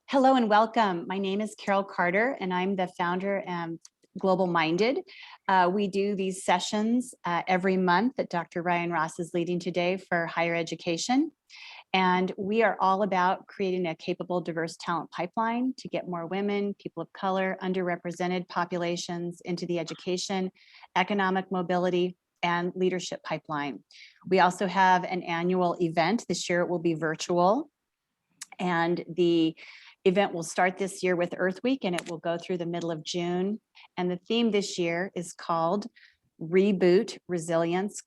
Hello and welcome. My name is Carol Carter and I'm the founder and Global Minded. We do these sessions every month that Dr. Ryan Ross is leading today for higher education. And we are all about creating a capable, diverse talent pipeline to get more women, people of color, underrepresented populations into the education, economic mobility, and leadership pipeline. We also have an annual event. This year it will be virtual. And the event will start this year with Earth Week and it will go through the middle of June. And the theme this year is called Reboot Resilience: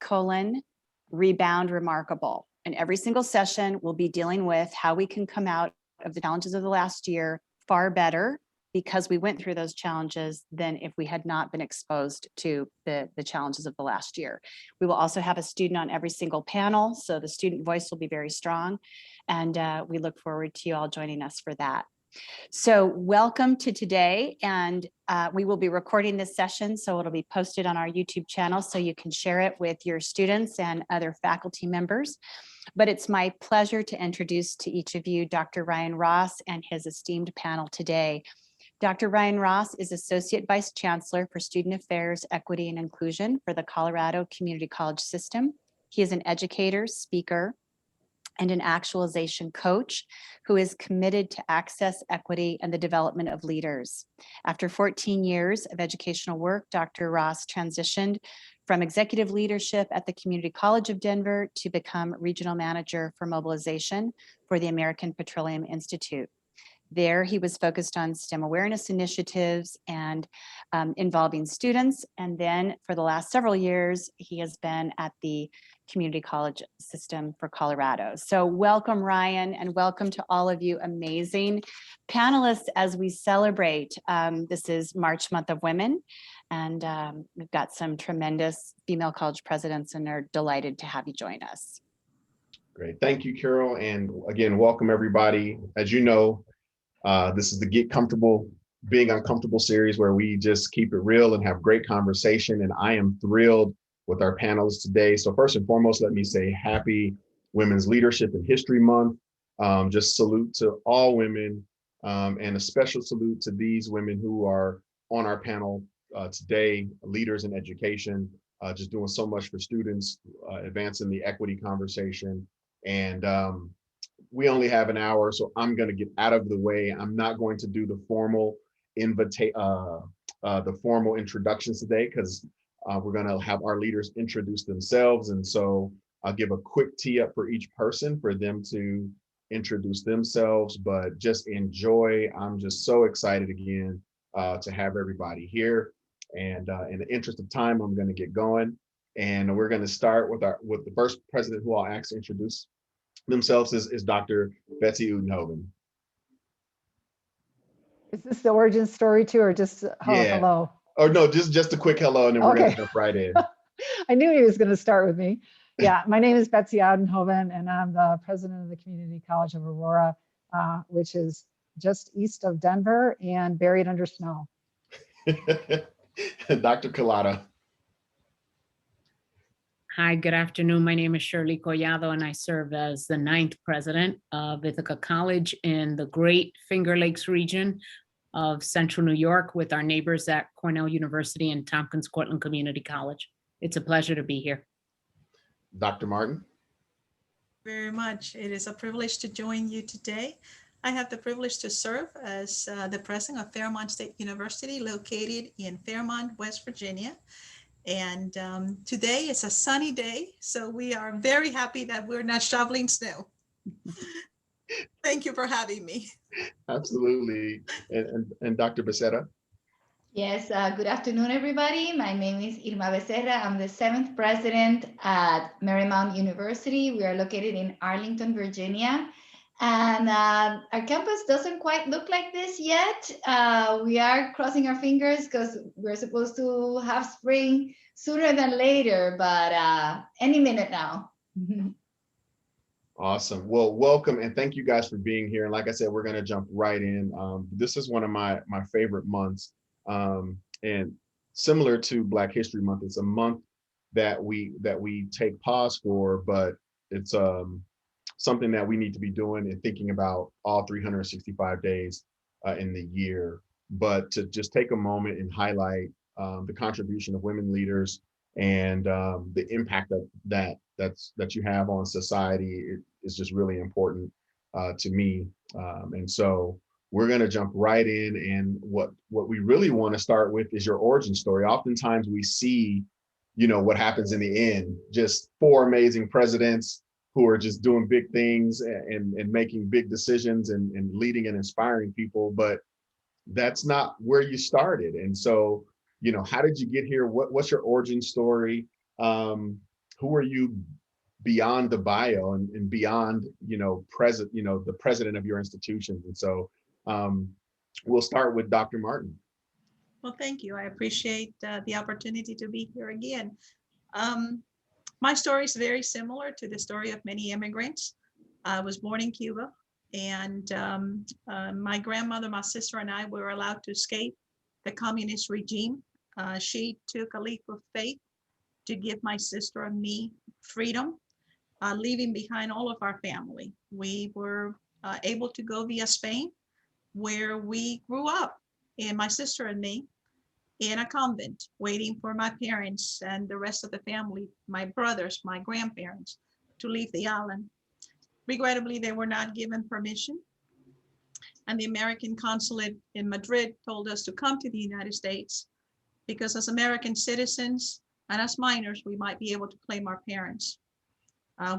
Rebound Remarkable. And every single session will be dealing with how we can come out of the challenges of the last year far better because we went through those challenges than if we had not been exposed to the challenges of the last year. We will also have a student on every single panel, so the student voice will be very strong. And we look forward to you all joining us for that. So welcome to today, and we will be recording this session, so it'll be posted on our YouTube channel so you can share it with your students and other faculty members. But it's my pleasure to introduce to each of you Dr. Ryan Ross and his esteemed panel today. Dr. Ryan Ross is Associate Vice Chancellor for Student Affairs, Equity, and Inclusion for the Colorado Community College System. He is an educator, speaker, and an actualization coach who is committed to access, equity, and the development of leaders. After 14 years of educational work, Dr. Ross transitioned from executive leadership at the Community College of Denver to become regional manager for mobilization for the American Petroleum Institute. There, he was focused on STEM awareness initiatives and involving students. And then for the last several years, he has been at the Community College System for Colorado. So welcome, Ryan, and welcome to all of you amazing panelists as we celebrate. This is March Month of Women, and we've got some tremendous female college presidents and are delighted to have you join us. Great, thank you, Carol. And again, welcome everybody. As you know, this is the Get Comfortable Being Uncomfortable series where we just keep it real and have great conversation. And I am thrilled with our panelists today. So first and foremost, let me say happy Women's Leadership and History Month. Just salute to all women and a special salute to these women who are on our panel today, leaders in education, just doing so much for students, advancing the equity conversation. And we only have an hour, so I'm going to get out of the way. I'm not going to do the formal introductions today because we're going to have our leaders introduce themselves. And so I'll give a quick tee up for each person for them to introduce themselves, but just enjoy. I'm just so excited again to have everybody here. And in the interest of time, I'm going to get going. And we're going to start with the first president who I'll ask to introduce themselves is Dr. Betsy Oudenhoven. Is this the origin story too, or just hello? Oh no, just a quick hello, and then we're gonna jump right in. I knew he was going to start with me. Yeah, my name is Betsy Oudenhoven, and I'm the president of the Community College of Aurora, which is just east of Denver and buried under snow. Dr. Collado. Hi, good afternoon. My name is Shirley Collado, and I serve as the 9th president of Ithaca College in the Great Finger Lakes region of Central New York with our neighbors at Cornell University and Tompkins Cortland Community College. It's a pleasure to be here. Dr. Martin. Very much. It is a privilege to join you today. I have the privilege to serve as the president of Fairmont State University, located in Fairmont, West Virginia. And today is a sunny day, so we are very happy that we're not shoveling snow. Thank you for having me. Absolutely. And Dr. Becerra. Yes, good afternoon, everybody. My name is Irma Becerra. I'm the 7th president at Marymount University. We are located in Arlington, Virginia. And our campus doesn't quite look like this yet. We are crossing our fingers because we're supposed to have spring sooner than later, but any minute now. Awesome. Well, welcome and thank you guys for being here. And like I said, we're going to jump right in. This is one of my favorite months. And similar to Black History Month, it's a month that we take pause for, but it's something that we need to be doing and thinking about all 365 days in the year. But to just take a moment and highlight the contribution of women leaders and the impact that you have on society is just really important to me. And so we're going to jump right in. And what we really want to start with is your origin story. Oftentimes we see, what happens in the end, just 4 amazing presidents who are just doing big things and making big decisions and leading and inspiring people. But that's not where you started. And so, how did you get here? What's your origin story? Who are you beyond the bio and beyond, the president of your institution? And so we'll start with Dr. Martin. Well, thank you. I appreciate the opportunity to be here again. My story is very similar to the story of many immigrants. I was born in Cuba, and my grandmother, my sister, and I were allowed to escape the communist regime. She took a leap of faith to give my sister and me freedom, leaving behind all of our family. We were able to go via Spain, where we grew up, and my sister and me, in a convent, waiting for my parents and the rest of the family, my brothers, my grandparents, to leave the island. Regrettably, they were not given permission, and the American consulate in Madrid told us to come to the United States because as American citizens and as minors, we might be able to claim our parents.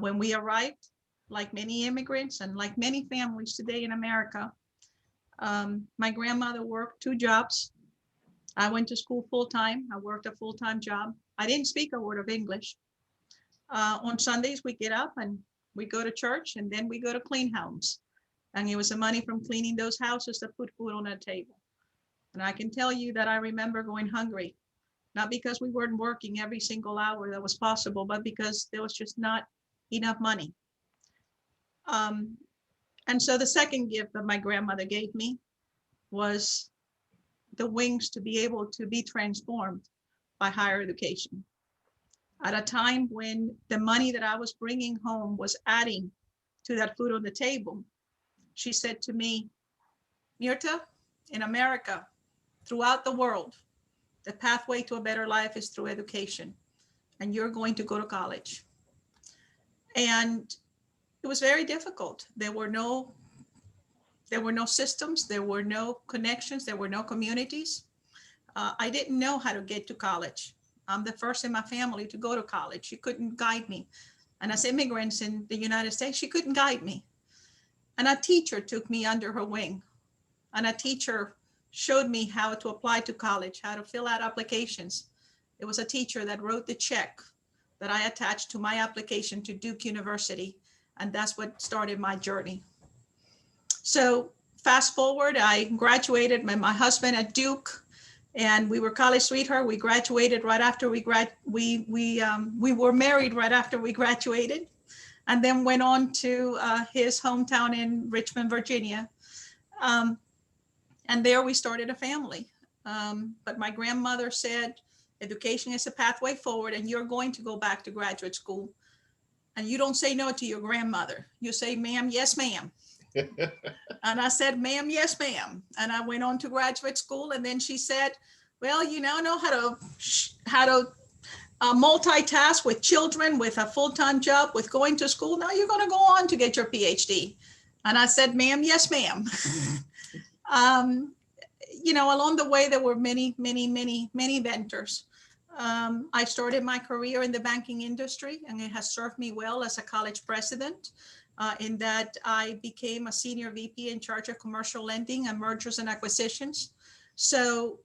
When we arrived, like many immigrants and like many families today in America, my grandmother worked 2 jobs. I went to school full-time. I worked a full-time job. I didn't speak a word of English. On Sundays, we get up and we go to church, and then we go to clean homes. And it was the money from cleaning those houses that put food on the table. And I can tell you that I remember going hungry, not because we weren't working every single hour that was possible, but because there was just not enough money. And so the second gift that my grandmother gave me was the wings to be able to be transformed by higher education. At a time when the money that I was bringing home was adding to that food on the table, she said to me, Mirta, in America, throughout the world, the pathway to a better life is through education, and you're going to go to college. And it was very difficult. There were no systems, there were no connections, there were no communities. I didn't know how to get to college. I'm the first in my family to go to college. She couldn't guide me. And as immigrants in the United States, she couldn't guide me. And a teacher took me under her wing. And a teacher showed me how to apply to college, how to fill out applications. It was a teacher that wrote the check that I attached to my application to Duke University. And that's what started my journey. So fast forward, I graduated with my husband at Duke, and we were college sweethearts. We graduated right after we were married right after we graduated, and then went on to his hometown in Richmond, Virginia. And there we started a family. But my grandmother said, education is a pathway forward, and you're going to go back to graduate school. And you don't say no to your grandmother. You say, ma'am, yes, ma'am. And I said, ma'am, yes, ma'am. And I went on to graduate school. And then she said, well, you now know how to multitask with children, with a full-time job, with going to school. Now you're going to go on to get your PhD. And I said, ma'am, yes, ma'am. Along the way, there were many mentors. I started my career in the banking industry, and it has served me well as a college president. In that I became a senior VP in charge of commercial lending and mergers and acquisitions. So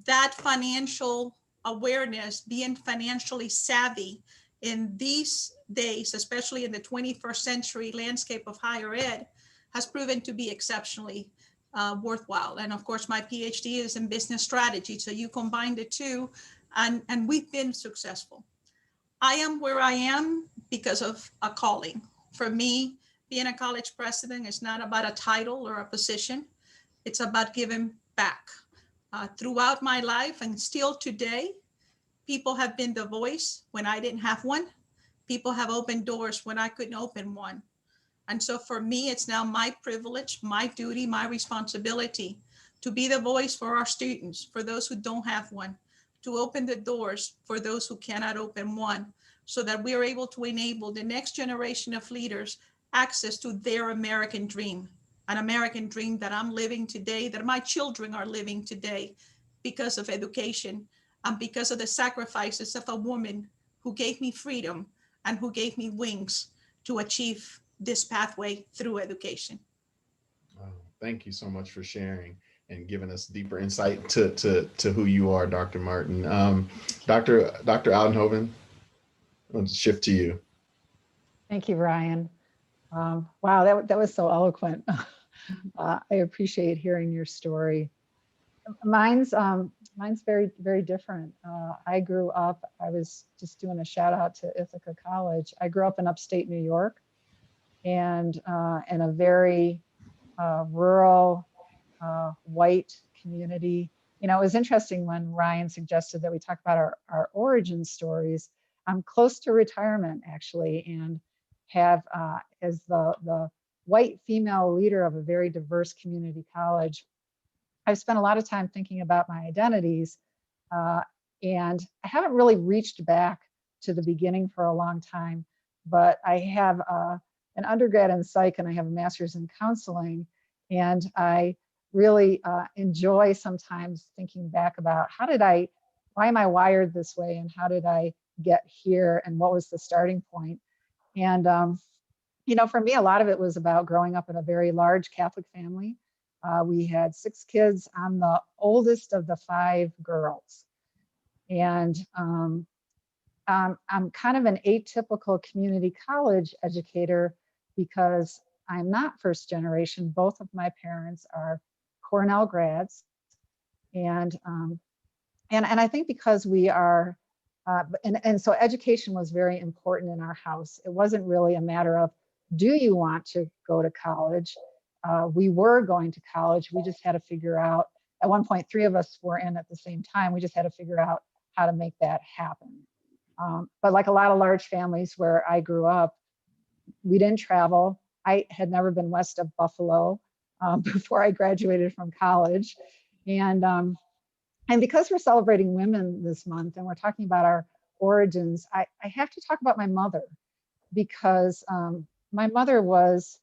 that financial awareness, being financially savvy in these days, especially in the 21st century landscape of higher ed, has proven to be exceptionally worthwhile. And of course, my PhD is in business strategy. So you combine the two, and we've been successful. I am where I am because of a calling. For me, being a college president is not about a title or a position. It's about giving back. Throughout my life and still today, people have been the voice when I didn't have one. People have opened doors when I couldn't open one. And so for me, it's now my privilege, my duty, my responsibility to be the voice for our students, for those who don't have one, to open the doors for those who cannot open one, so that we are able to enable the next generation of leaders access to their American dream, an American dream that I'm living today, that my children are living today because of education and because of the sacrifices of a woman who gave me freedom and who gave me wings to achieve this pathway through education. Wow, thank you so much for sharing and giving us deeper insight to who you are, Dr. Martin. Dr. Oudenhoven, let's shift to you. Thank you, Ryan. Wow, that was so eloquent. I appreciate hearing your story. Mine's very, very different. I grew up, I was just doing a shout out to Ithaca College. I grew up in upstate New York, and in a very rural, white community. You know, it was interesting when Ryan suggested that we talk about our origin stories. I'm close to retirement, actually, and have, as the white female leader of a very diverse community college, I've spent a lot of time thinking about my identities, and I haven't really reached back to the beginning for a long time, but I have an undergrad in psych and I have a master's in counseling, and I really enjoy sometimes thinking back about why am I wired this way, and how did I get here, and what was the starting point? And you know, for me, a lot of it was about growing up in a very large Catholic family. We had 6 kids. I'm the oldest of the 5 girls. And I'm kind of an atypical community college educator because I'm not first generation. Both of my parents are Cornell grads. And I think because we are, and so education was very important in our house. It wasn't really a matter of, do you want to go to college? We were going to college. We just had to figure out, at one point, 3 of us were in at the same time. We just had to figure out how to make that happen. But like a lot of large families where I grew up, we didn't travel. I had never been west of Buffalo before I graduated from college. And because we're celebrating women this month and we're talking about our origins, I have to talk about my mother, because my mother was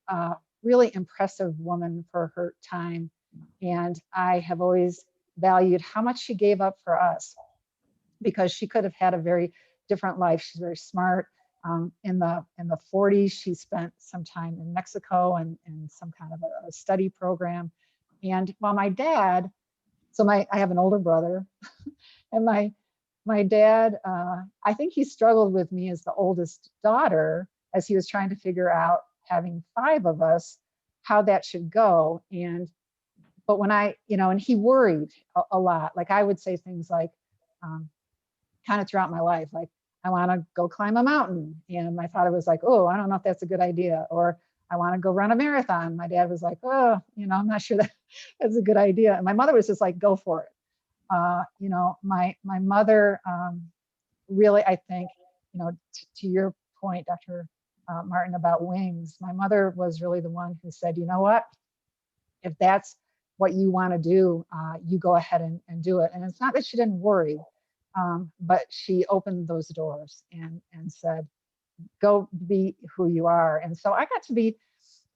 a really impressive woman for her time. And I have always valued how much she gave up for us, because she could have had a very different life. She's very smart. In the 40s, she spent some time in Mexico and some kind of a study program. And while my dad, I have an older brother, and my dad, I think he struggled with me as the oldest daughter, as he was trying to figure out, having 5 of us, how that should go. But when and he worried a lot. Like, I would say things like, kind of throughout my life, like, I want to go climb a mountain. And my father was like, oh, I don't know if that's a good idea. Or I want to go run a marathon. My dad was like, oh, I'm not sure that's a good idea. And my mother was just like, go for it. My mother really, I think, to your point, Dr. Martin, about wings, my mother was really the one who said, you know what, if that's what you want to do, you go ahead and do it. And it's not that she didn't worry, but she opened those doors and said, go be who you are. And so I got to be,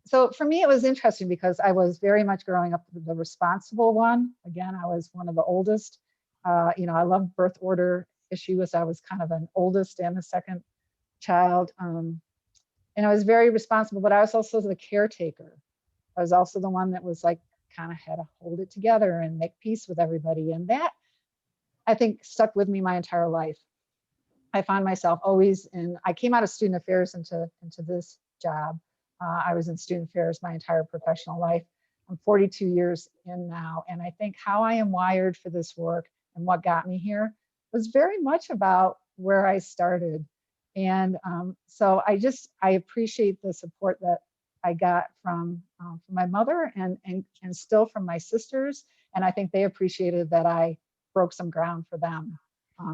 so for me, it was interesting because I was very much growing up the responsible one. Again, I was one of the oldest. I loved birth order issues. I was kind of an oldest and a second child. And I was very responsible, but I was also the caretaker. I was also the one that was like, kind of had to hold it together and make peace with everybody. And that, I think, stuck with me my entire life. I found myself always I came out of student affairs into this job. I was in student affairs my entire professional life. I'm 42 years in now. And I think how I am wired for this work and what got me here was very much about where I started. And so I appreciate the support that I got from my mother and still from my sisters. And I think they appreciated that I broke some ground for them.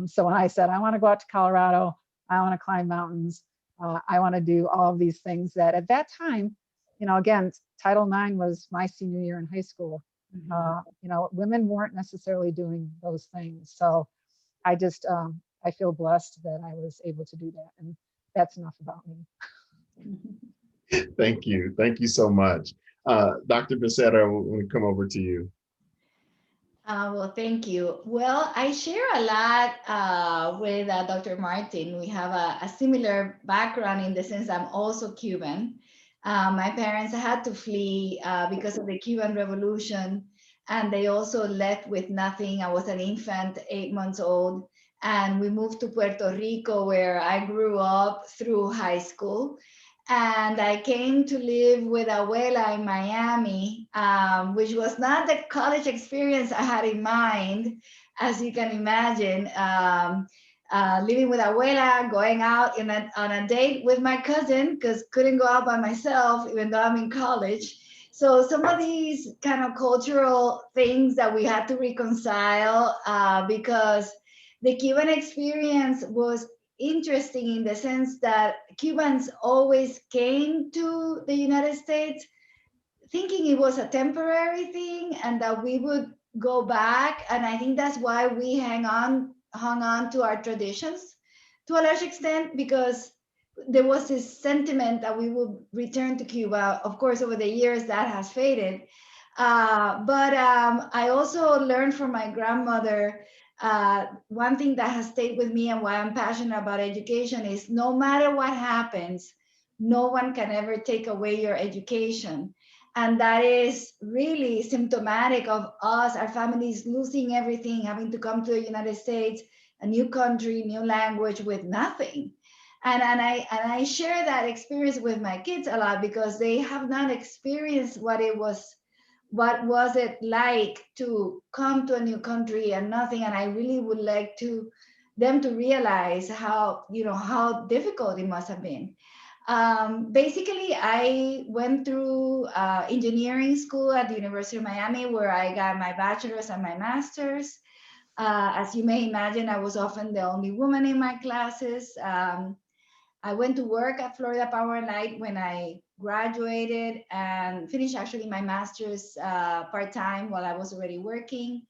So when I said, I want to go out to Colorado, I want to climb mountains, I want to do all of these things that at that time, again, Title IX was my senior year in high school. Women weren't necessarily doing those things. So I just, I feel blessed that I was able to do that. And that's enough about me. Thank you. Thank you so much. Dr. Becerra, we'll come over to you. Well, thank you. Well, I share a lot with Dr. Martin. We have a similar background in the sense I'm also Cuban. My parents had to flee because of the Cuban Revolution, and they also left with nothing. I was an infant, 8 months old, and we moved to Puerto Rico, where I grew up through high school. And I came to live with Abuela in Miami, which was not the college experience I had in mind, as you can imagine. Living with Abuela, going out on a date with my cousin, because couldn't go out by myself, even though I'm in college. So some of these kind of cultural things that we had to reconcile, because the Cuban experience was interesting in the sense that Cubans always came to the United States thinking it was a temporary thing and that we would go back. And I think that's why we hung on to our traditions to a large extent, because there was this sentiment that we would return to Cuba. Of course, over the years that has faded. But I also learned from my grandmother, one thing that has stayed with me and why I'm passionate about education is no matter what happens, no one can ever take away your education. And that is really symptomatic of us, our families losing everything, having to come to the United States, a new country, new language with nothing. And I share that experience with my kids a lot because they have not experienced what was it like to come to a new country and nothing. And I really would like them to realize how difficult it must have been. Basically, I went through engineering school at the University of Miami, where I got my bachelor's and my master's. As you may imagine, I was often the only woman in my classes. I went to work at Florida Power and Light when I graduated and finished actually my master's part-time while I was already working.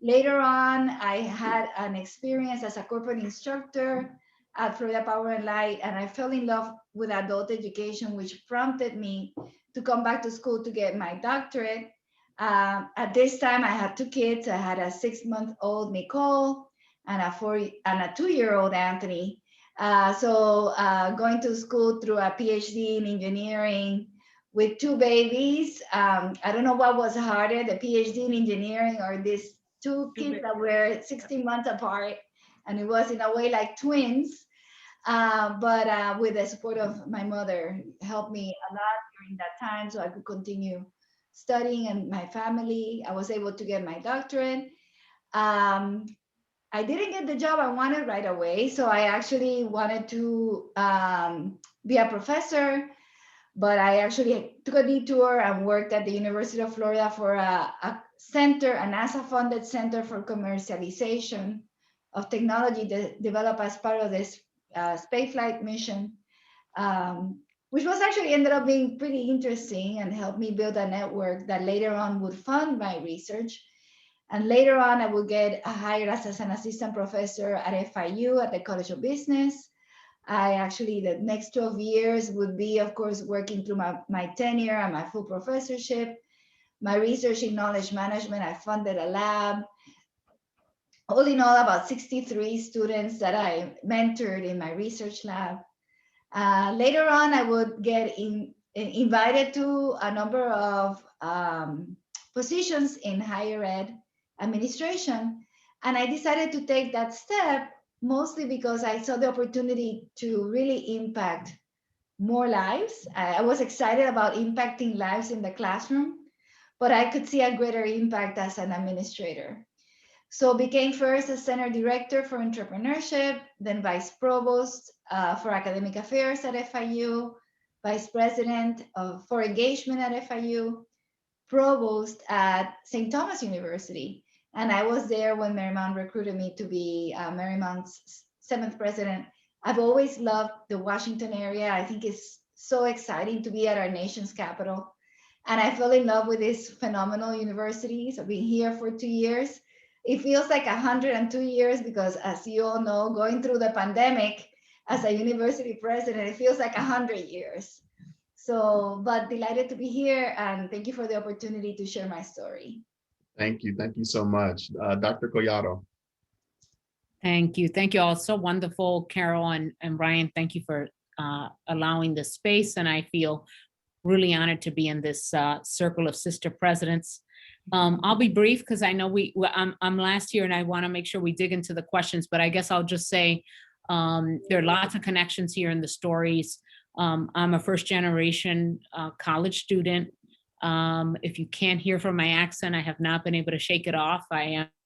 Later on, I had an experience as a corporate instructor at Florida Power and Light, and I fell in love with adult education, which prompted me to come back to school to get my doctorate. At this time, I had 2 kids. I had a 6-month-old Nicole and a 2-year-old Anthony. So going to school through a PhD in engineering with 2 babies. I don't know what was harder, the PhD in engineering or these 2 kids that were 16 months apart. And it was in a way like twins. But with the support of my mother, helped me a lot during that time so I could continue studying, and my family. I was able to get my doctorate. I didn't get the job I wanted right away. So I actually wanted to be a professor, but I actually took a detour and worked at the University of Florida for a center, a NASA-funded Center for Commercialization of Technology developed as part of this spaceflight mission, which was actually ended up being pretty interesting and helped me build a network that later on would fund my research. And later on, I would get hired as an assistant professor at FIU at the College of Business. I actually, the next 12 years would be, of course, working through my tenure and my full professorship. My research in knowledge management, I funded a lab. All in all, about 63 students that I mentored in my research lab. Later on, I would get invited to a number of positions in higher ed administration. And I decided to take that step mostly because I saw the opportunity to really impact more lives. I was excited about impacting lives in the classroom, but I could see a greater impact as an administrator. So became first a center director for entrepreneurship, then vice provost for academic affairs at FIU, vice president for engagement at FIU, provost at St. Thomas University. And I was there when Marymount recruited me to be Marymount's 7th president I've always loved the Washington area. I think it's so exciting to be at our nation's capital. And I fell in love with this phenomenal university. So I've been here for 2 years. It feels like 102 years because, as you all know, going through the pandemic as a university president, it feels like 100 years. So, but delighted to be here, and thank you for the opportunity to share my story. Thank you. Thank you so much. Dr. Collado. Thank you. Thank you all. So wonderful, Carol and Ryan. Thank you for allowing this space. And I feel really honored to be in this circle of sister presidents. I'll be brief because I know I'm last here and I want to make sure we dig into the questions, but I guess I'll just say there are lots of connections here in the stories. I'm a first generation college student. If you can't hear from my accent, I have not been able to shake it off. I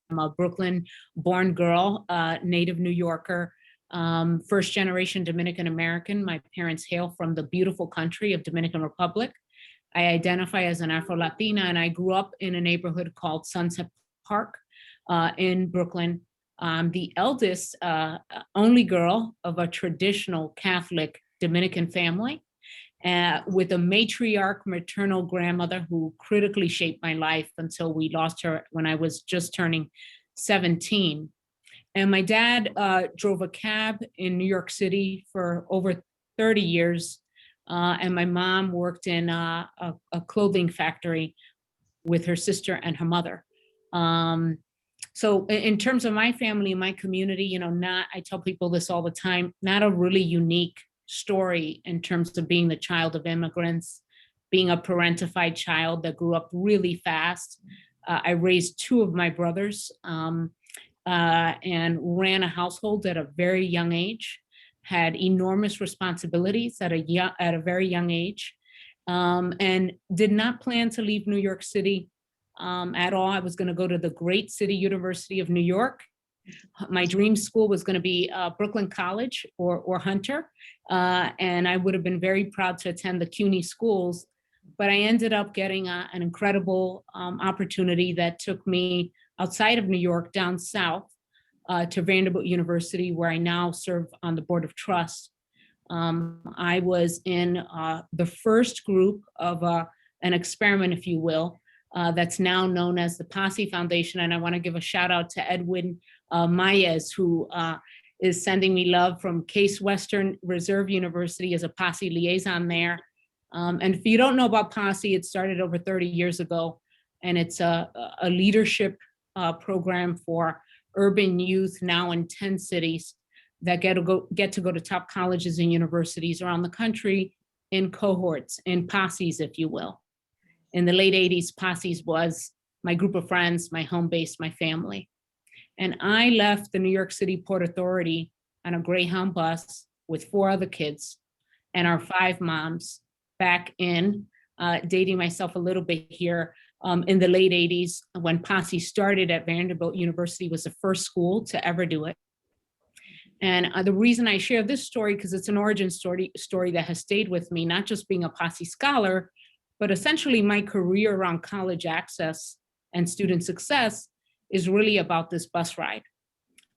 am a Brooklyn born girl, native New Yorker, first generation Dominican American. My parents hail from the beautiful country of Dominican Republic. I identify as an Afro-Latina, and I grew up in a neighborhood called Sunset Park in Brooklyn. The eldest, only girl of a traditional Catholic Dominican family, with a matriarch maternal grandmother who critically shaped my life until we lost her when I was just turning 17. And my dad drove a cab in New York City for over 30 years. And my mom worked in a clothing factory with her sister and her mother. So in terms of my family, my community, I tell people this all the time, not a really unique story in terms of being the child of immigrants, being a parentified child that grew up really fast. I raised two of my brothers and ran a household at a very young age, had enormous responsibilities at a very young age, and did not plan to leave New York City at all. I was going to go to the great city University of New York. My dream school was going to be Brooklyn College or Hunter, and I would have been very proud to attend the CUNY schools, but I ended up getting an incredible opportunity that took me outside of New York, down south, to Vanderbilt University, where I now serve on the Board of Trust. I was in the first group of an experiment, if you will, that's now known as the Posse Foundation. And I want to give a shout out to Edwin Maez, who is sending me love from Case Western Reserve University as a Posse liaison there. And if you don't know about Posse, it started over 30 years ago, and it's a leadership program for urban youth now in 10 cities that get to go to top colleges and universities around the country in cohorts, in posses, if you will. In the late 80s, posses was my group of friends, my home base, my family. And I left the New York City Port Authority on a Greyhound bus with 4 other kids and our 5 moms back in, dating myself a little bit here, in the late 80s, when Posse started at Vanderbilt University, was the first school to ever do it. And the reason I share this story, because it's an origin story that has stayed with me, not just being a Posse scholar, but essentially my career around college access and student success is really about this bus ride.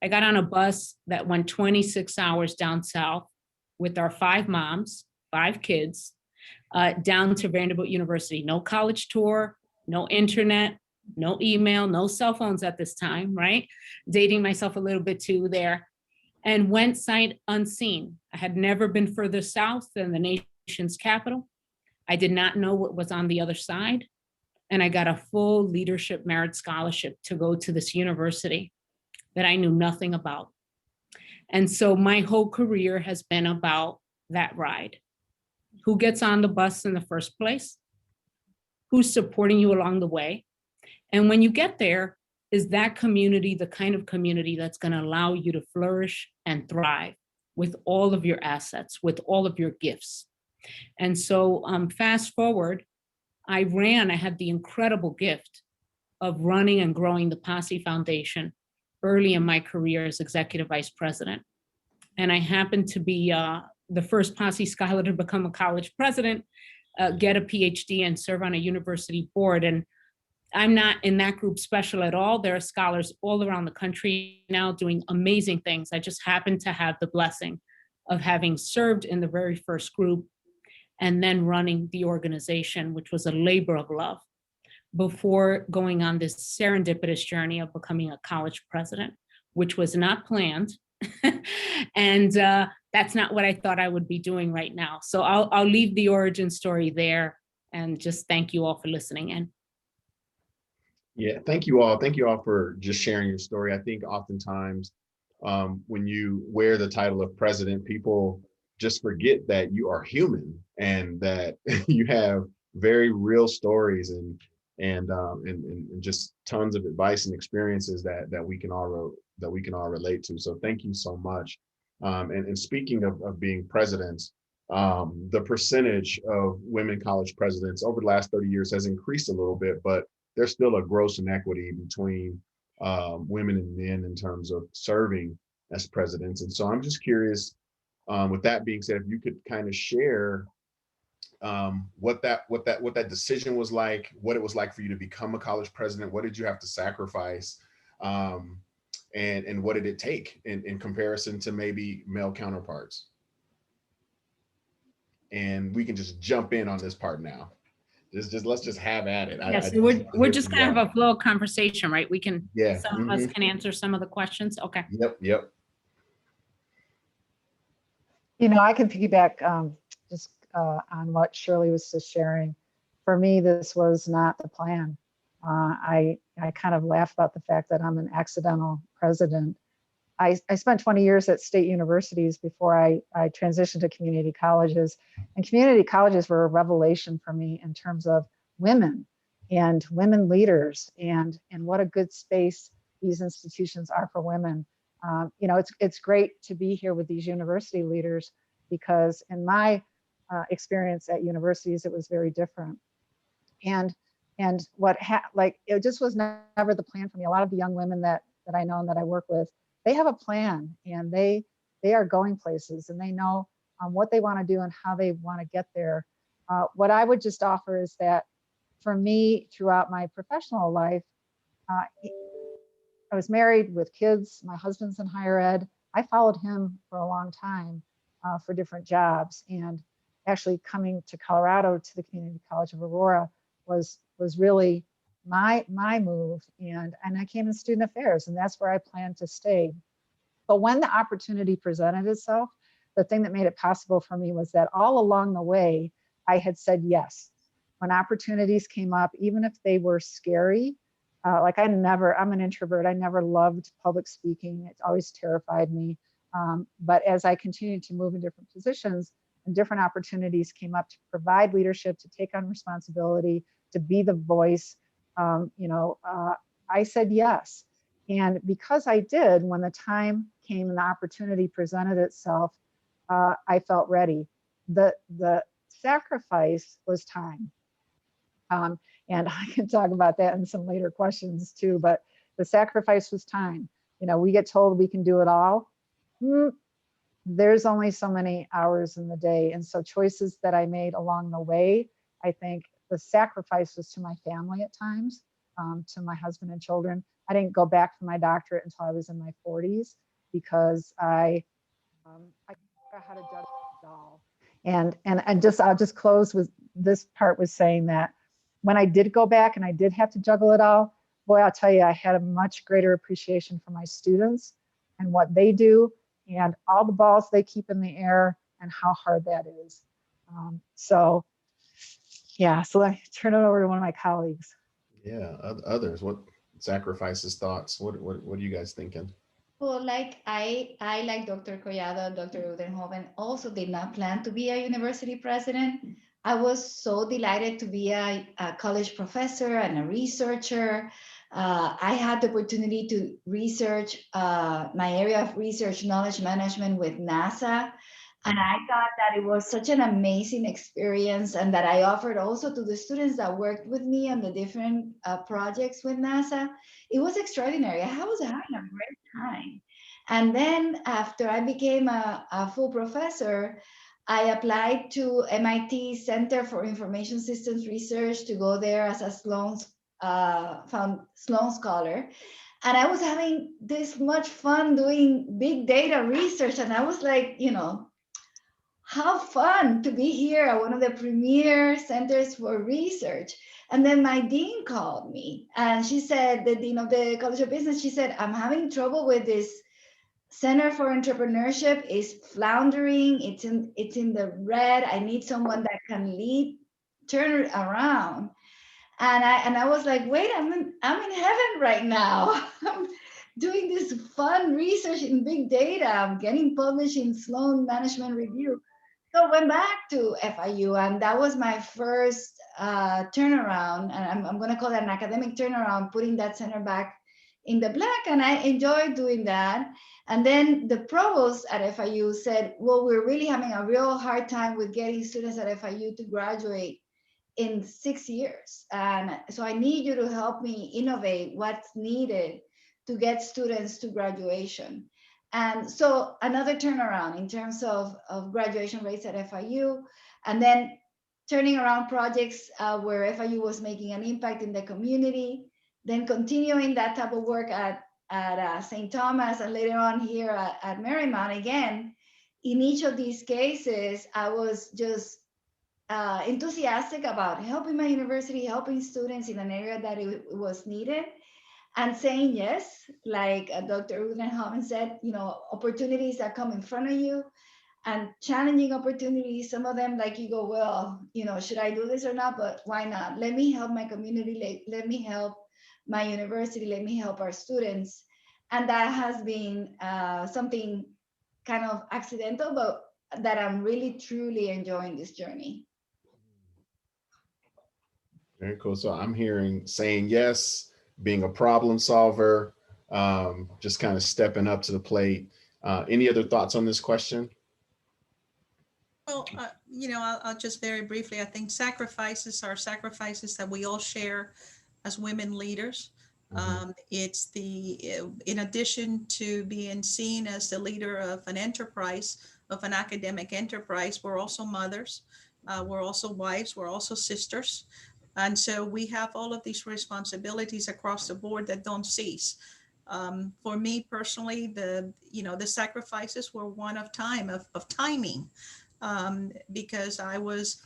I got on a bus that went 26 hours down south with our 5 moms, 5 kids, down to Vanderbilt University. No college tour, no internet, no email, no cell phones at this time, right? Dating myself a little bit too there. And went sight unseen. I had never been further south than the nation's capital. I did not know what was on the other side. And I got a full leadership merit scholarship to go to this university that I knew nothing about. And so my whole career has been about that ride. Who gets on the bus in the first place? Who's supporting you along the way? And when you get there, is that community the kind of community that's going to allow you to flourish and thrive with all of your assets, with all of your gifts? And so fast forward, I had the incredible gift of running and growing the Posse Foundation early in my career as executive vice president. And I happened to be the first Posse scholar to become a college president, get a PhD, and serve on a university board. And I'm not in that group special at all. There are scholars all around the country now doing amazing things. I just happen to have the blessing of having served in the very first group and then running the organization, which was a labor of love, before going on this serendipitous journey of becoming a college president, which was not planned. And that's not what I thought I would be doing right now. So I'll leave the origin story there and just thank you all for listening in. Yeah, thank you all. Thank you all for just sharing your story. I think oftentimes when you wear the title of president, people just forget that you are human and that you have very real stories and just tons of advice and experiences that we can all relate to. So thank you so much. And speaking of being presidents, the percentage of women college presidents over the last 30 years has increased a little bit, but there's still a gross inequity between women and men in terms of serving as presidents. And so I'm just curious, with that being said, if you could kind of share what that decision was like, what it was like for you to become a college president, what did you have to sacrifice, and what did it take in comparison to maybe male counterparts? And we can just jump in on this part now. Let's just have at it. Yes, we're just gonna have a flow of conversation, right? We can, yeah. Some of us can answer some of the questions. Okay. Yep. You know, I can piggyback just on what Shirley was just sharing. For me, this was not the plan. I kind of laugh about the fact that I'm an accidental president. I spent 20 years at state universities before I transitioned to community colleges. And community colleges were a revelation for me in terms of women and women leaders and what a good space these institutions are for women. You know, it's great to be here with these university leaders because in my experience at universities, it was very different. And it just was never the plan for me. A lot of the young women that I know and that I work with, they have a plan and they are going places and they know what they want to do and how they want to get there. What I would just offer is that for me, throughout my professional life, I was married with kids. My husband's in higher ed. I followed him for a long time for different jobs. And actually coming to Colorado to the Community College of Aurora was really my move. And I came in student affairs, and that's where I plan to stay. But when the opportunity presented itself, the thing that made it possible for me was that all along the way, I had said yes. When opportunities came up, even if they were scary, like I'm an introvert. I never loved public speaking. It always terrified me. But as I continued to move in different positions and different opportunities came up to provide leadership, to take on responsibility, to be the voice, I said yes. And because I did, when the time came and the opportunity presented itself, I felt ready. The sacrifice was time. And I can talk about that in some later questions too, but the sacrifice was time. You know, we get told we can do it all. There's only so many hours in the day. And so choices that I made along the way, I think the sacrifice was to my family at times, to my husband and children. I didn't go back for my doctorate until I was in my 40s because I forgot how to juggle it all. And I'll just close with this part was saying that when I did go back and I did have to juggle it all, boy, I'll tell you, I had a much greater appreciation for my students and what they do and all the balls they keep in the air and how hard that is. So let me turn it over to one of my colleagues. Yeah, others, what sacrifices, thoughts, what are you guys thinking? Well, like I like Dr. Collado, Dr. Oudenhoven, also did not plan to be a university president. I was so delighted to be a college professor and a researcher. I had the opportunity to research my area of research, knowledge management with NASA. And I thought that it was such an amazing experience and that I offered also to the students that worked with me on the different projects with NASA. It was extraordinary. I was having a great time. And then after I became a full professor, I applied to MIT Center for Information Systems Research to go there as a Sloan Scholar. And I was having this much fun doing big data research. And I was like, how fun to be here at one of the premier centers for research. And then my dean called me and she said, the dean of the College of Business, she said, I'm having trouble with this Center for Entrepreneurship is floundering. It's in the red. I need someone that can turn it around. And I was like, wait, I'm in heaven right now. I'm doing this fun research in big data. I'm getting published in Sloan Management Review. So I went back to FIU, and that was my first turnaround. And I'm going to call that an academic turnaround, putting that center back in the black. And I enjoyed doing that. And then the provost at FIU said, well, we're really having a real hard time with getting students at FIU to graduate in 6 years. And so I need you to help me innovate what's needed to get students to graduation. And so another turnaround in terms of graduation rates at FIU, and then turning around projects where FIU was making an impact in the community, then continuing that type of work at St. Thomas, and later on here at Marymount again. In each of these cases, I was just enthusiastic about helping my university, helping students in an area that it was needed, and saying yes, like Dr. Oudenhoven said, opportunities that come in front of you, and challenging opportunities. Some of them, like you go, well, should I do this or not? But why not? Let me help my community. Let me help my university. Let me help our students. And that has been something kind of accidental, but that I'm really, truly enjoying this journey. Very cool. So I'm hearing saying yes, being a problem solver, just kind of stepping up to the plate. Any other thoughts on this question? Well, I'll just very briefly, I think sacrifices are sacrifices that we all share as women leaders. It's in addition to being seen as the leader of an enterprise, of an academic enterprise, we're also mothers, we're also wives, we're also sisters. And so we have all of these responsibilities across the board that don't cease. For me personally, the sacrifices were one of time, of timing, because I was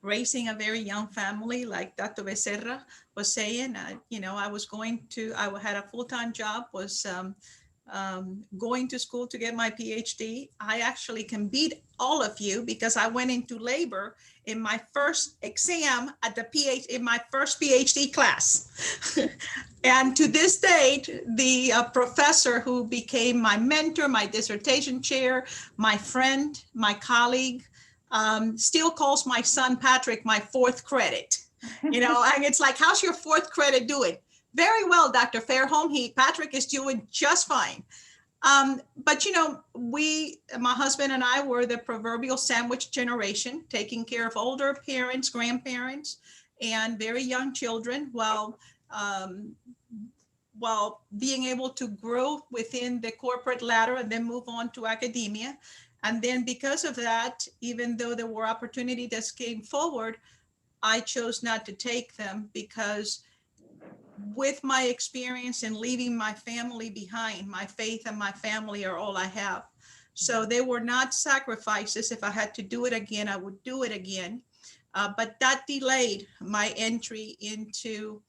raising a very young family, like Dr. Becerra was saying. I had a full-time job, was going to school to get my PhD. I actually can beat all of you because I went into labor in my first exam in my first PhD class. And to this date, the professor who became my mentor, my dissertation chair, my friend, my colleague, still calls my son Patrick my fourth credit. And it's like, how's your fourth credit doing? Very well, Dr. Fairhome. Patrick is doing just fine. But my husband and I were the proverbial sandwich generation, taking care of older parents, grandparents, and very young children, while being able to grow within the corporate ladder and then move on to academia. And then because of that, even though there were opportunities that came forward, I chose not to take them, because with my experience in leaving my family behind, my faith and my family are all I have. So they were not sacrifices. If I had to do it again, I would do it again. But that delayed my entry into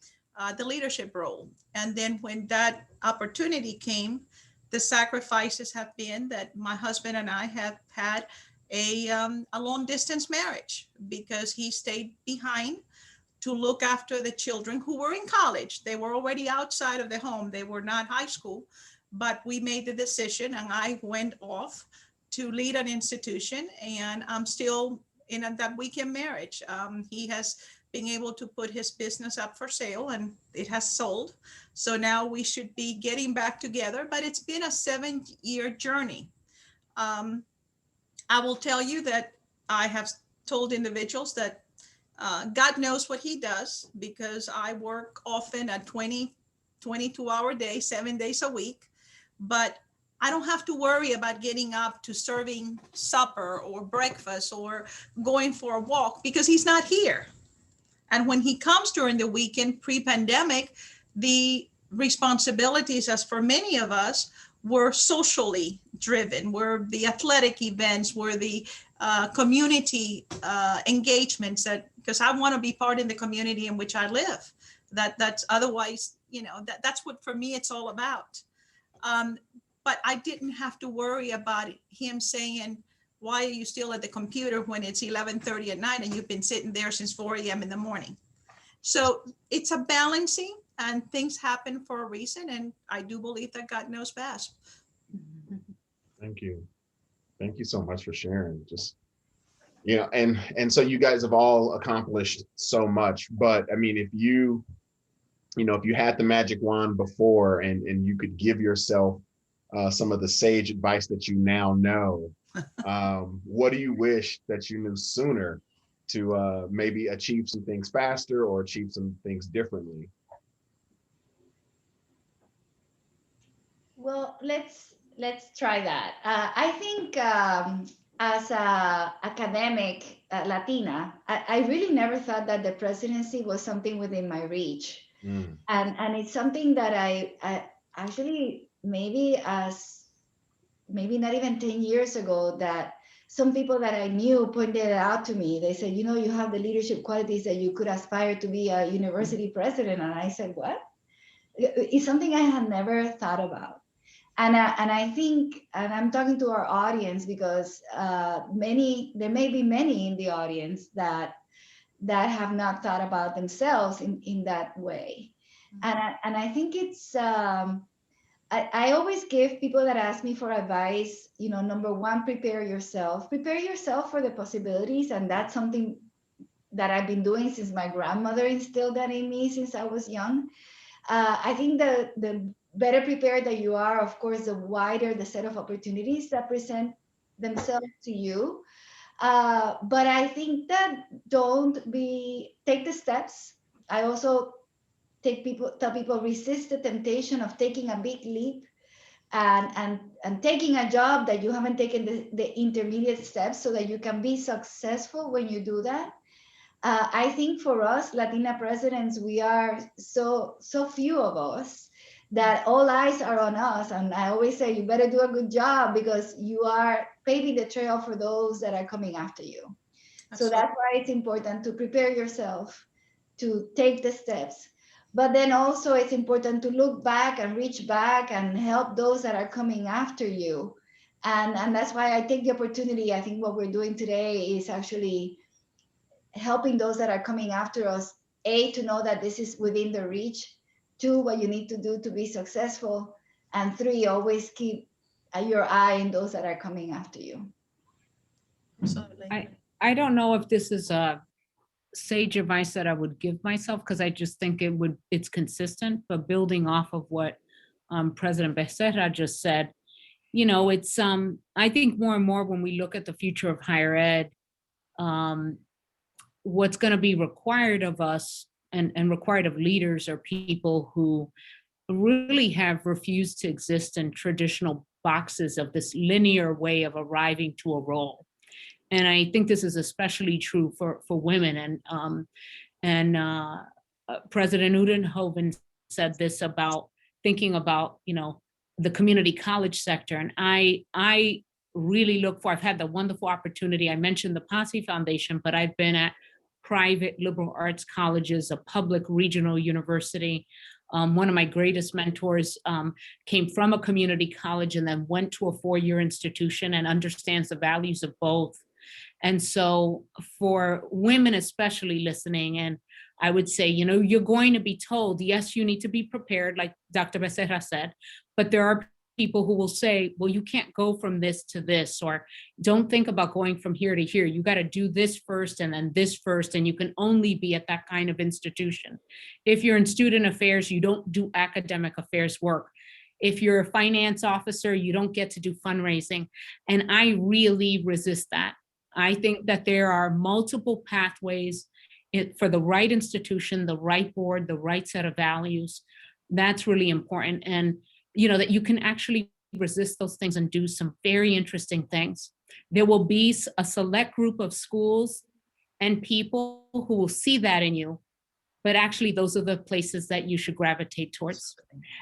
the leadership role. And then when that opportunity came, the sacrifices have been that my husband and I have had a long distance marriage, because he stayed behind to look after the children who were in college. They were already outside of the home. They were not high school, but we made the decision and I went off to lead an institution, and I'm still in that weekend marriage. He has been able to put his business up for sale, and it has sold. So now we should be getting back together, but it's been a 7-year journey. I will tell you that I have told individuals that God knows what he does, because I work often a 22-hour day, 7 days a week, but I don't have to worry about getting up to serving supper or breakfast or going for a walk, because he's not here. And when he comes during the weekend, pre-pandemic, the responsibilities, as for many of us, were socially driven, were the athletic events, were the community engagements, that because I want to be part in the community in which I live. That's otherwise, that's what for me it's all about. But I didn't have to worry about him saying, why are you still at the computer when it's 11:30 at night and you've been sitting there since 4 a.m. in the morning? So it's a balancing, and things happen for a reason. And I do believe that God knows best. Thank you. Thank you so much for sharing. Just, and so you guys have all accomplished so much, but I mean, if you had the magic wand before and you could give yourself some of the sage advice that you now know, what do you wish that you knew sooner to maybe achieve some things faster or achieve some things differently? Well, let's try that. I think as a academic Latina, I really never thought that the presidency was something within my reach. And it's something that I actually maybe not even 10 years ago, that some people that I knew pointed it out to me. They said, you have the leadership qualities that you could aspire to be a university president. And I said, what? It's something I had never thought about. And I think, and I'm talking to our audience because there may be many in the audience that have not thought about themselves in that way. And I think it's, I always give people that ask me for advice, number one, prepare yourself for the possibilities. And that's something that I've been doing since my grandmother instilled that in me since I was young. I think the better prepared that you are, of course, the wider the set of opportunities that present themselves to you. But I think that take the steps. I also tell people resist the temptation of taking a big leap and taking a job that you haven't taken the intermediate steps so that you can be successful when you do that. I think for us Latina presidents, we are so few of us that all eyes are on us. And I always say, you better do a good job because you are paving the trail for those that are coming after you. Absolutely. So that's why it's important to prepare yourself to take the steps. But then also it's important to look back and reach back and help those that are coming after you. And that's why I take the opportunity. I think what we're doing today is actually helping those that are coming after us, to know that this is within the reach, 2, what you need to do to be successful, and 3, always keep your eye on those that are coming after you. Absolutely. I don't know if this is a sage advice that I would give myself, because I just think it's consistent, but building off of what President Becerra just said, it's I think more and more when we look at the future of higher ed, what's going to be required of us and required of leaders are people who really have refused to exist in traditional boxes of this linear way of arriving to a role. And I think this is especially true for women. And President Oudenhoven said this about thinking about, the community college sector. And I really look for, I've had the wonderful opportunity, I mentioned the Posse Foundation, but I've been at private liberal arts colleges, a public regional university. One of my greatest mentors came from a community college and then went to a 4-year institution and understands the values of both. And so for women, especially listening, and I would say, you're going to be told, yes, you need to be prepared, like Dr. Becerra said, but there are people who will say, well, you can't go from this to this, or don't think about going from here to here. You got to do this first and then this first, and you can only be at that kind of institution. If you're in student affairs, you don't do academic affairs work. If you're a finance officer, you don't get to do fundraising. And I really resist that. I think that there are multiple pathways for the right institution, the right board, the right set of values. That's really important. And that you can actually resist those things and do some very interesting things. There will be a select group of schools and people who will see that in you but actually those are the places that you should gravitate towards.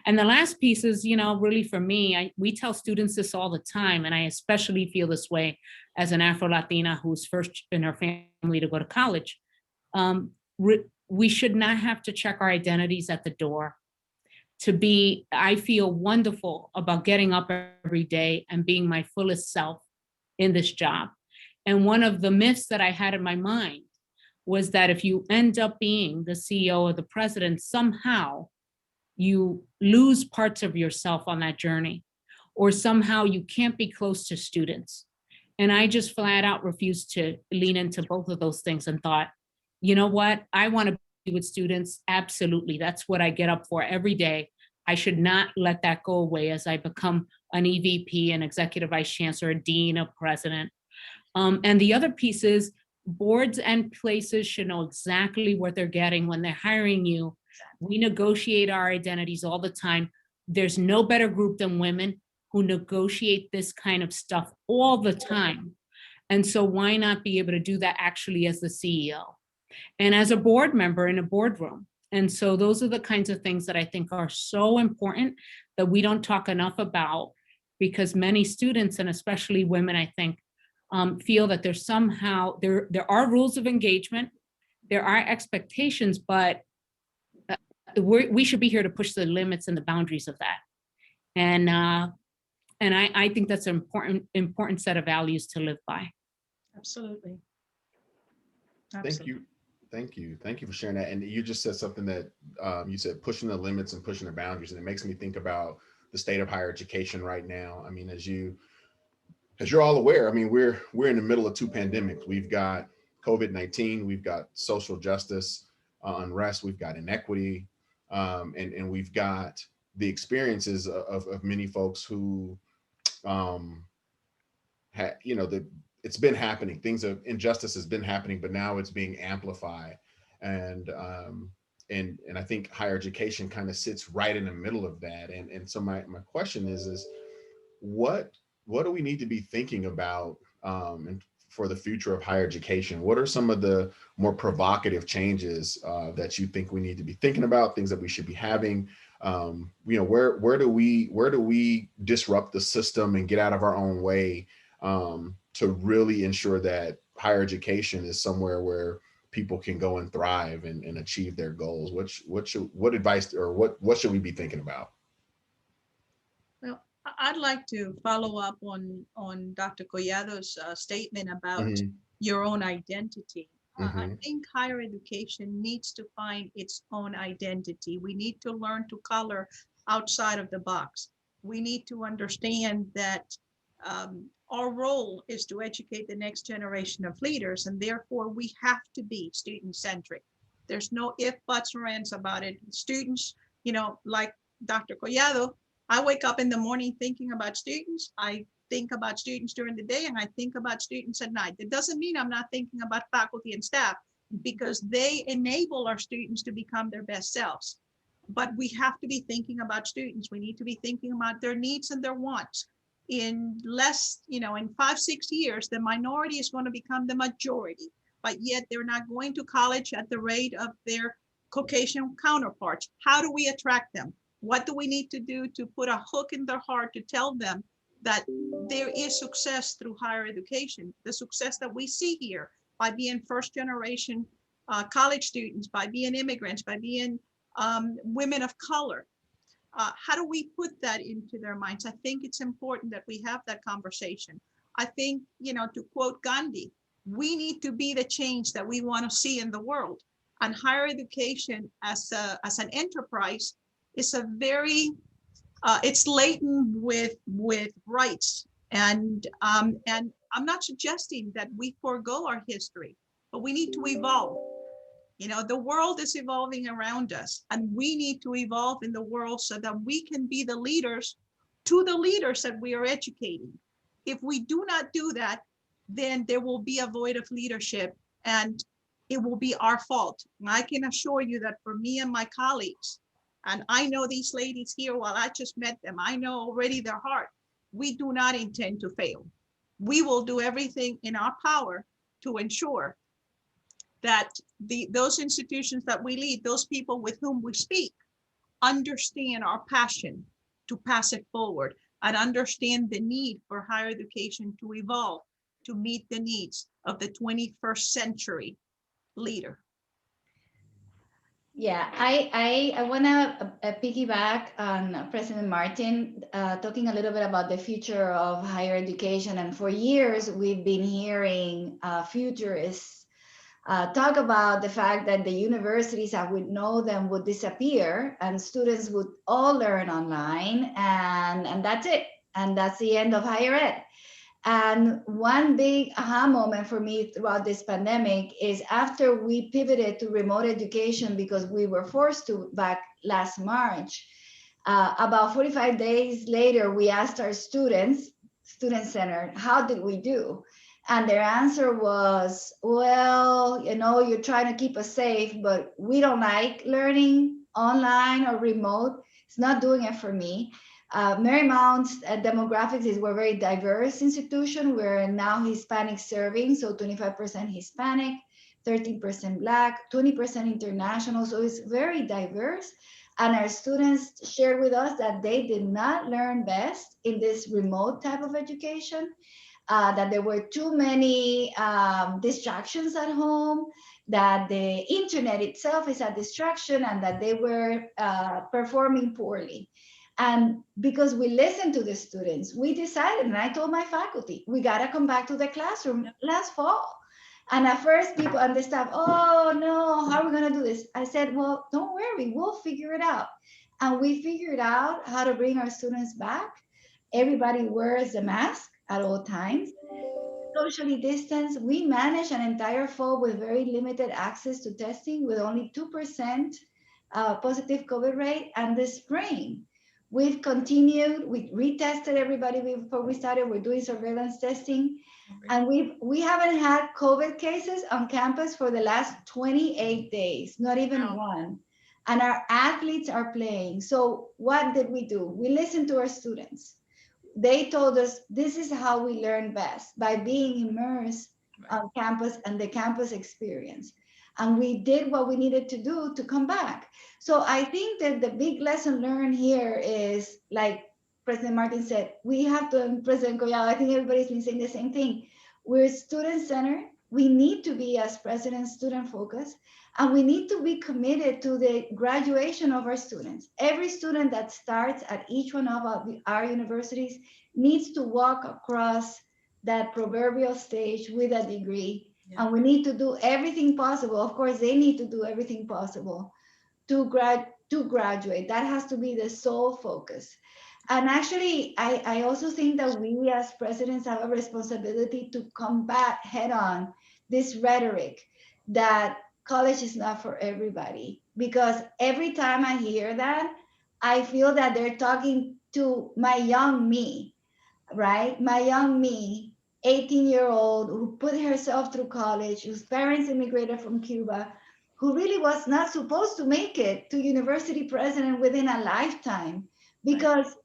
And the last piece is, really for me, we tell students this all the time, and I especially feel this way as an Afro-Latina who's first in her family to go to college. We should not have to check our identities at the door. I feel wonderful about getting up every day and being my fullest self in this job. And one of the myths that I had in my mind was that if you end up being the CEO or the president, somehow you lose parts of yourself on that journey, or somehow you can't be close to students. And I just flat out refused to lean into both of those things and thought, you know what, I want to be with students. Absolutely. That's what I get up for every day. I should not let that go away as I become an EVP, an executive vice chancellor, a dean, a president. And the other piece is boards and places should know exactly what they're getting when they're hiring you. We negotiate our identities all the time. There's no better group than women who negotiate this kind of stuff all the time. And so why not be able to do that actually as the CEO and as a board member in a boardroom? And so those are the kinds of things that I think are so important that we don't talk enough about, because many students, and especially women, I think, feel that there's somehow, there are rules of engagement, there are expectations, but we should be here to push the limits and the boundaries of that. And I think that's an important set of values to live by. Absolutely. Thank you for sharing that. And you just said something that you said, pushing the limits and pushing the boundaries. And it makes me think about the state of higher education right now. I mean, as you're all aware, I mean, we're in the middle of two pandemics. We've got COVID-19, we've got social justice unrest, we've got inequity, and we've got the experiences of many folks who it's been happening. Injustice has been happening, but now it's being amplified. And I think higher education kind of sits right in the middle of that. And so my question is what do we need to be thinking about and for the future of higher education? What are some of the more provocative changes that you think we need to be thinking about, things that we should be having? Where do we disrupt the system and get out of our own way to really ensure that higher education is somewhere where people can go and thrive and achieve their goals? What advice or what should we be thinking about? Well, I'd like to follow up on Dr. Collado's statement about your own identity. I think higher education needs to find its own identity. We need to learn to color outside of the box. We need to understand that our role is to educate the next generation of leaders, and therefore we have to be student-centric. There's no if, buts, or ands about it. Students, like Dr. Collado, I wake up in the morning thinking about students. I think about students during the day, and I think about students at night. It doesn't mean I'm not thinking about faculty and staff, because they enable our students to become their best selves. But we have to be thinking about students. We need to be thinking about their needs and their wants. In in 5-6 years, the minority is going to become the majority, but yet they're not going to college at the rate of their Caucasian counterparts. How do we attract them? What do we need to do to put a hook in their heart to tell them that there is success through higher education? The success that we see here by being first generation college students, by being immigrants, by being women of color. How do we put that into their minds? I think it's important that we have that conversation. I think, to quote Gandhi, we need to be the change that we want to see in the world. And higher education as an enterprise is a very, it's laden with rights. And I'm not suggesting that we forego our history, but we need to evolve. The world is evolving around us, and we need to evolve in the world so that we can be the leaders to the leaders that we are educating. If we do not do that, then there will be a void of leadership, and it will be our fault. And I can assure you that for me and my colleagues, and I know these ladies here, while I just met them, I know already their heart, we do not intend to fail. We will do everything in our power to ensure that those institutions that we lead, those people with whom we speak, understand our passion to pass it forward and understand the need for higher education to evolve to meet the needs of the 21st century leader. Yeah, I want to piggyback on President Martin, talking a little bit about the future of higher education. And for years, we've been hearing futurists talk about the fact that the universities as we know them would disappear and students would all learn online, and that's it. And that's the end of higher ed. And one big aha moment for me throughout this pandemic is after we pivoted to remote education because we were forced to back last March, about 45 days later, we asked our students, student-centered, how did we do? And their answer was, well, you know, you're trying to keep us safe, but we don't like learning online or remote. It's not doing it for me. Marymount's demographics is we're a very diverse institution. We're now Hispanic serving, so 25% Hispanic, 13% Black, 20% international. So it's very diverse. And our students shared with us that they did not learn best in this remote type of education, that there were too many distractions at home, that the internet itself is a distraction, and that they were performing poorly. And because we listened to the students, we decided, and I told my faculty, we got to come back to the classroom last fall. And at first, people and the staff, oh no, how are we going to do this? I said, well, don't worry, we'll figure it out. And we figured out how to bring our students back. Everybody wears a mask at all times. Socially distanced. We managed an entire fall with very limited access to testing with only 2% positive COVID rate. And this spring, we've continued, we retested everybody before we started. We're doing surveillance testing. And we haven't had COVID cases on campus for the last 28 days, not even one. And our athletes are playing. So what did we do? We listened to our students. They told us this is how we learn best, by being immersed on campus and the campus experience. And we did what we needed to do to come back. So I think that the big lesson learned here is, like President Martin said, we have to, and President Collado, I think everybody's been saying the same thing. We're student-centered. We need to be, as president, student-focused, and we need to be committed to the graduation of our students. Every student that starts at each one of our universities needs to walk across that proverbial stage with a degree. Yeah. And we need to do everything possible. Of course, they need to do everything possible to graduate. That has to be the sole focus. And actually, I also think that we as presidents have a responsibility to combat head on this rhetoric that college is not for everybody. Because every time I hear that, I feel that they're talking to my young me, right? My young me, 18-year-old, who put herself through college, whose parents immigrated from Cuba, who really was not supposed to make it to university president within a lifetime because,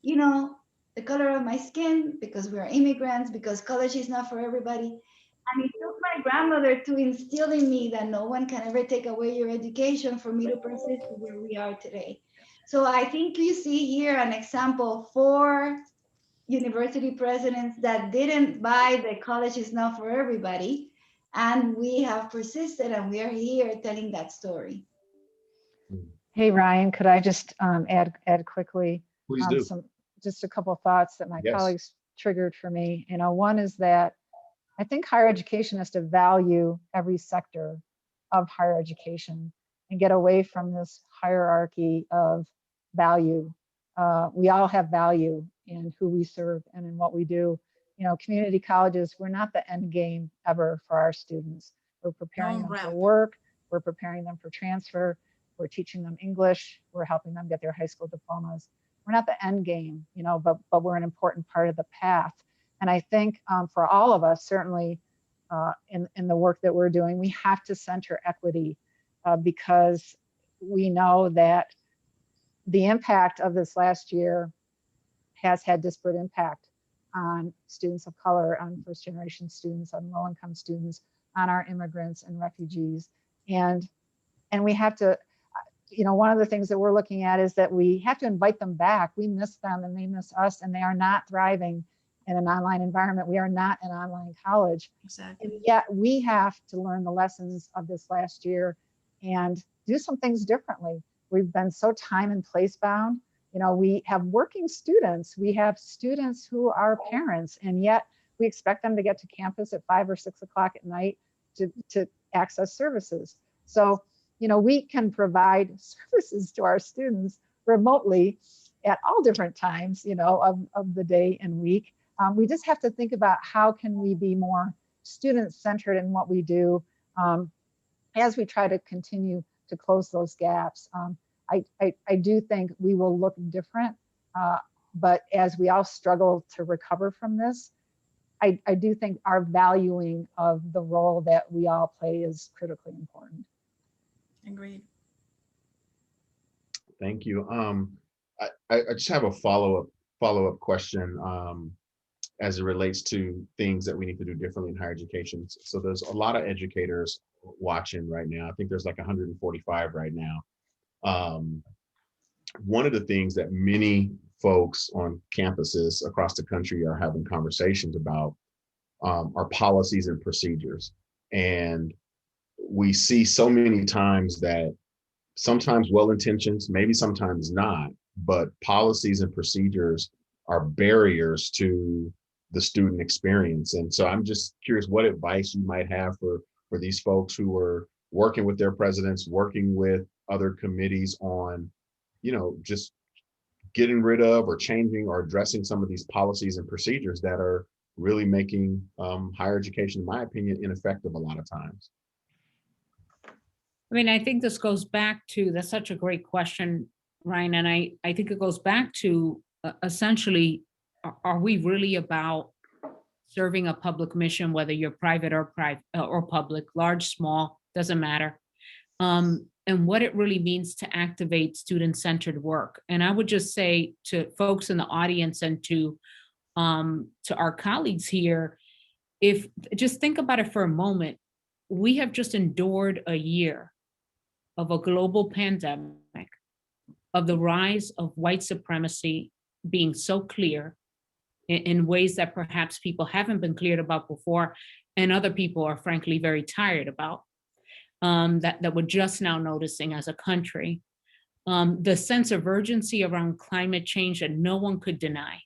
you know, the color of my skin, because we're immigrants, because college is not for everybody. And it took my grandmother to instill in me that no one can ever take away your education for me to persist to where we are today. So I think you see here an example for university presidents that didn't buy the college is not for everybody. And we have persisted, and we are here telling that story. Hey, Ryan, could I just add quickly? Please do. Just a couple of thoughts that my colleagues triggered for me. You know, one is that I think higher education has to value every sector of higher education and get away from this hierarchy of value. We all have value in who we serve and in what we do. You know, community colleges, we're not the end game ever for our students. We're preparing them for work. We're preparing them for transfer. We're teaching them English. We're helping them get their high school diplomas. We're not the end game, you know, but we're an important part of the path. And I think for all of us, certainly in the work that we're doing, we have to center equity because we know that the impact of this last year has had disparate impact on students of color, on first generation students, on low income students, on our immigrants and refugees. And we have to, one of the things that we're looking at is that we have to invite them back. We miss them and they miss us, and they are not thriving in an online environment. We are not an online college. Exactly. And yet we have to learn the lessons of this last year and do some things differently. We've been so time and place bound. We have working students. We have students who are parents, and yet we expect them to get to campus at 5 or 6 o'clock at night to access services. So, we can provide services to our students remotely at all different times, of the day and week. We just have to think about how can we be more student-centered in what we do as we try to continue to close those gaps. I do think we will look different, but as we all struggle to recover from this, I do think our valuing of the role that we all play is critically important. Agreed. Thank you. I just have a follow-up question as it relates to things that we need to do differently in higher education. So there's a lot of educators watching right now. I think there's like 145 right now. One of the things that many folks on campuses across the country are having conversations about are policies and procedures. And we see so many times that sometimes well-intentioned, maybe sometimes not, but policies and procedures are barriers to the student experience. And so I'm just curious what advice you might have for these folks who are working with their presidents, working with other committees on, just getting rid of or changing or addressing some of these policies and procedures that are really making higher education, in my opinion, ineffective a lot of times. I think this goes back to, that's such a great question, Ryan. And I think it goes back to essentially, are we really about serving a public mission, whether you're private or public, large, small, doesn't matter. And what it really means to activate student-centered work. And I would just say to folks in the audience and to our colleagues here, if just think about it for a moment, we have just endured a year of a global pandemic, of the rise of white supremacy being so clear in ways that perhaps people haven't been cleared about before, and other people are frankly very tired about, that we're just now noticing as a country. The sense of urgency around climate change that no one could deny.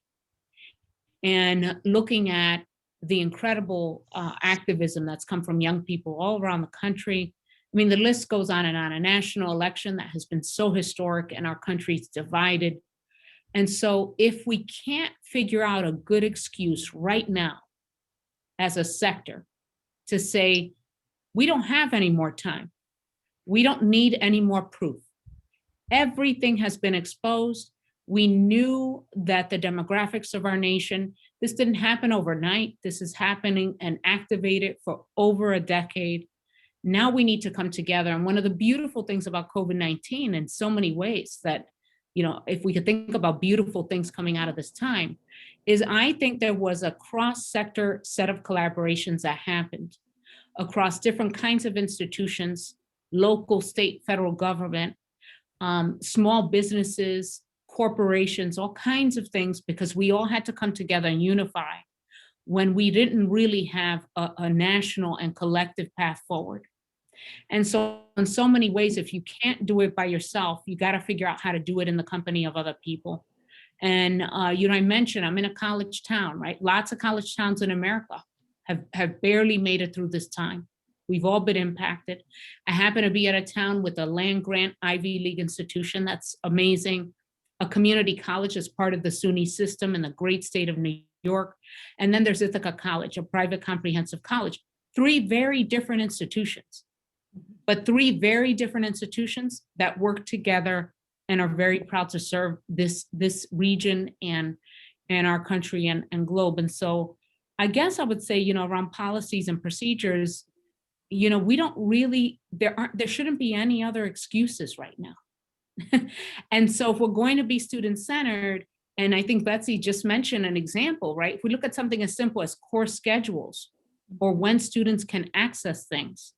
And looking at the incredible activism that's come from young people all around the country. The list goes on. A national election that has been so historic and our country's divided. And so if we can't figure out a good excuse right now as a sector to say, we don't have any more time, we don't need any more proof, everything has been exposed. We knew that the demographics of our nation, this didn't happen overnight. This is happening and activated for over a decade. Now we need to come together. And one of the beautiful things about COVID-19 in so many ways that, if we could think about beautiful things coming out of this time, is I think there was a cross-sector set of collaborations that happened across different kinds of institutions, local, state, federal government, small businesses, corporations, all kinds of things, because we all had to come together and unify when we didn't really have a national and collective path forward. And so in so many ways, if you can't do it by yourself, you got to figure out how to do it in the company of other people. And, I mentioned I'm in a college town, right? Lots of college towns in America have barely made it through this time. We've all been impacted. I happen to be at a town with a land-grant Ivy League institution that's amazing, a community college as part of the SUNY system in the great state of New York. And then there's Ithaca College, a private comprehensive college. 3 very different institutions, but 3 very different institutions that work together and are very proud to serve this region and our country and globe. And so I guess I would say, around policies and procedures, we don't really, there shouldn't be any other excuses right now. And so if we're going to be student-centered, and I think Betsy just mentioned an example, right? If we look at something as simple as course schedules, or when students can access things.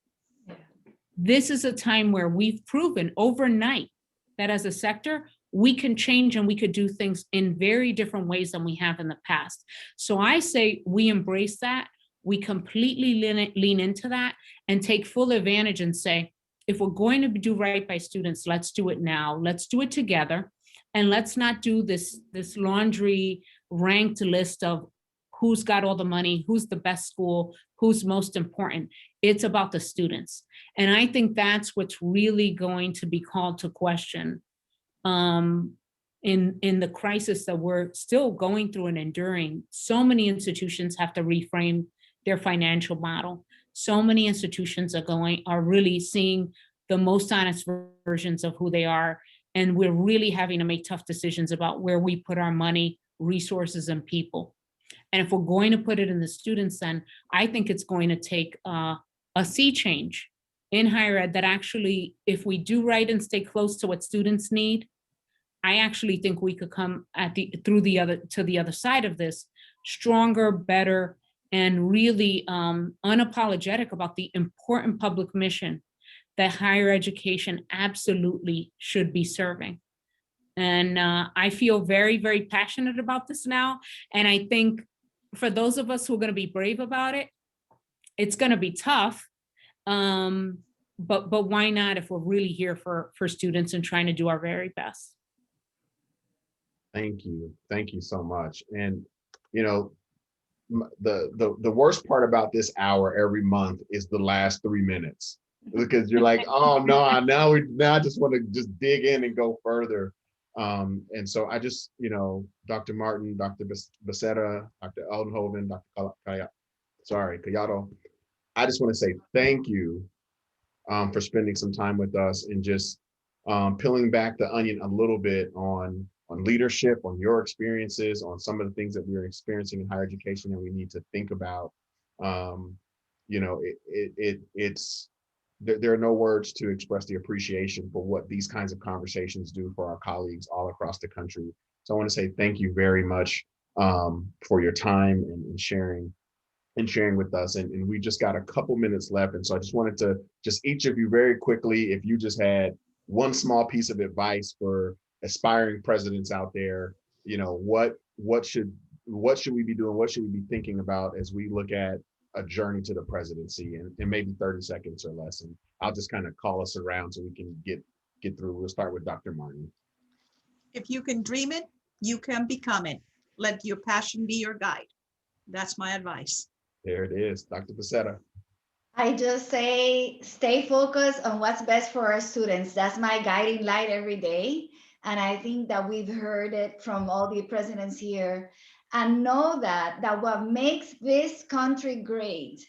This is a time where we've proven overnight that as a sector, we can change and we could do things in very different ways than we have in the past. So I say we embrace that, we completely lean into that and take full advantage and say, if we're going to do right by students, let's do it now, let's do it together. And let's not do this laundry ranked list of who's got all the money, who's the best school, who's most important. It's about the students. And I think that's what's really going to be called to question in the crisis that we're still going through and enduring. So many institutions have to reframe their financial model. So many institutions are really seeing the most honest versions of who they are. And we're really having to make tough decisions about where we put our money, resources, and people. And if we're going to put it in the students, then I think it's going to take a sea change in higher ed that actually, if we do right and stay close to what students need, I actually think we could come to the other side of this stronger, better, and really unapologetic about the important public mission that higher education absolutely should be serving. And I feel very, very passionate about this now. And I think for those of us who are going to be brave about it, it's going to be tough. But why not if we're really here for students and trying to do our very best? Thank you. Thank you so much. And, you know, the worst part about this hour every month is the last 3 minutes, because you're like, oh no, now I just want to just dig in and go further. And so I just, you know, Dr. Martin, Dr. Becerra, Dr. Oudenhoven, Dr. Collado, I just want to say thank you for spending some time with us and just peeling back the onion a little bit on leadership, on your experiences, on some of the things that we're experiencing in higher education and we need to think about. You know, there are no words to express the appreciation for what these kinds of conversations do for our colleagues all across the country. So I want to say thank you very much for your time and sharing with us. And we just got a couple minutes left. And so I just wanted to each of you very quickly, if you just had one small piece of advice for aspiring presidents out there, you know, what should we be doing? What should we be thinking about as we look at a journey to the presidency in maybe 30 seconds or less? And I'll just kind of call us around so we can get through. We'll start with Dr. Martin. If you can dream it, you can become it. Let your passion be your guide. That's my advice. There it is, Dr. Becerra. I just say, stay focused on what's best for our students. That's my guiding light every day. And I think that we've heard it from all the presidents here. And know that what makes this country great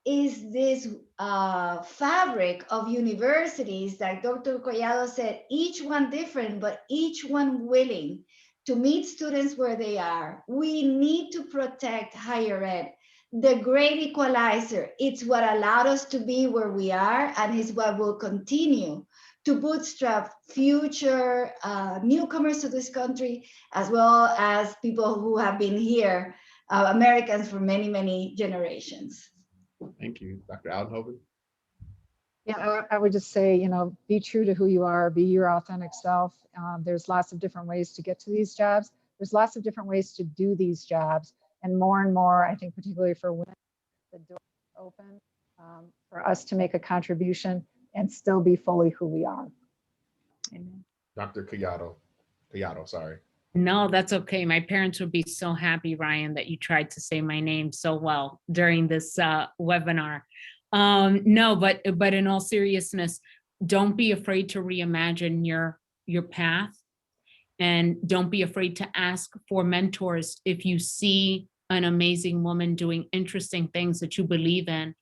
is this fabric of universities that Dr. Collado said, each one different, but each one willing to meet students where they are. We need to protect higher ed. The great equalizer, it's what allowed us to be where we are, and is what will continue to bootstrap future newcomers to this country, as well as people who have been here, Americans for many, many generations. Thank you. Dr. Oudenhoven. Yeah, I would just say, you know, be true to who you are, be your authentic self. There's lots of different ways to get to these jobs. There's lots of different ways to do these jobs. And more, I think, particularly for women, the door is open for us to make a contribution and still be fully who we are. Amen. Dr. Collado, sorry. No, that's okay. My parents would be so happy, Ryan, that you tried to say my name so well during this webinar. No, but in all seriousness, don't be afraid to reimagine your path, and don't be afraid to ask for mentors. If you see an amazing woman doing interesting things that you believe in,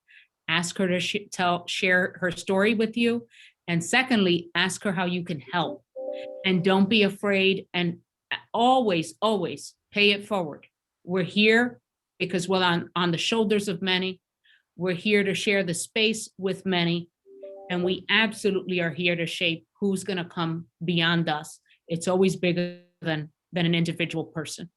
ask her to share her story with you. And secondly, ask her how you can help. And don't be afraid, and always pay it forward. We're here because we're on the shoulders of many. We're here to share the space with many. And we absolutely are here to shape who's going to come beyond us. It's always bigger than an individual person.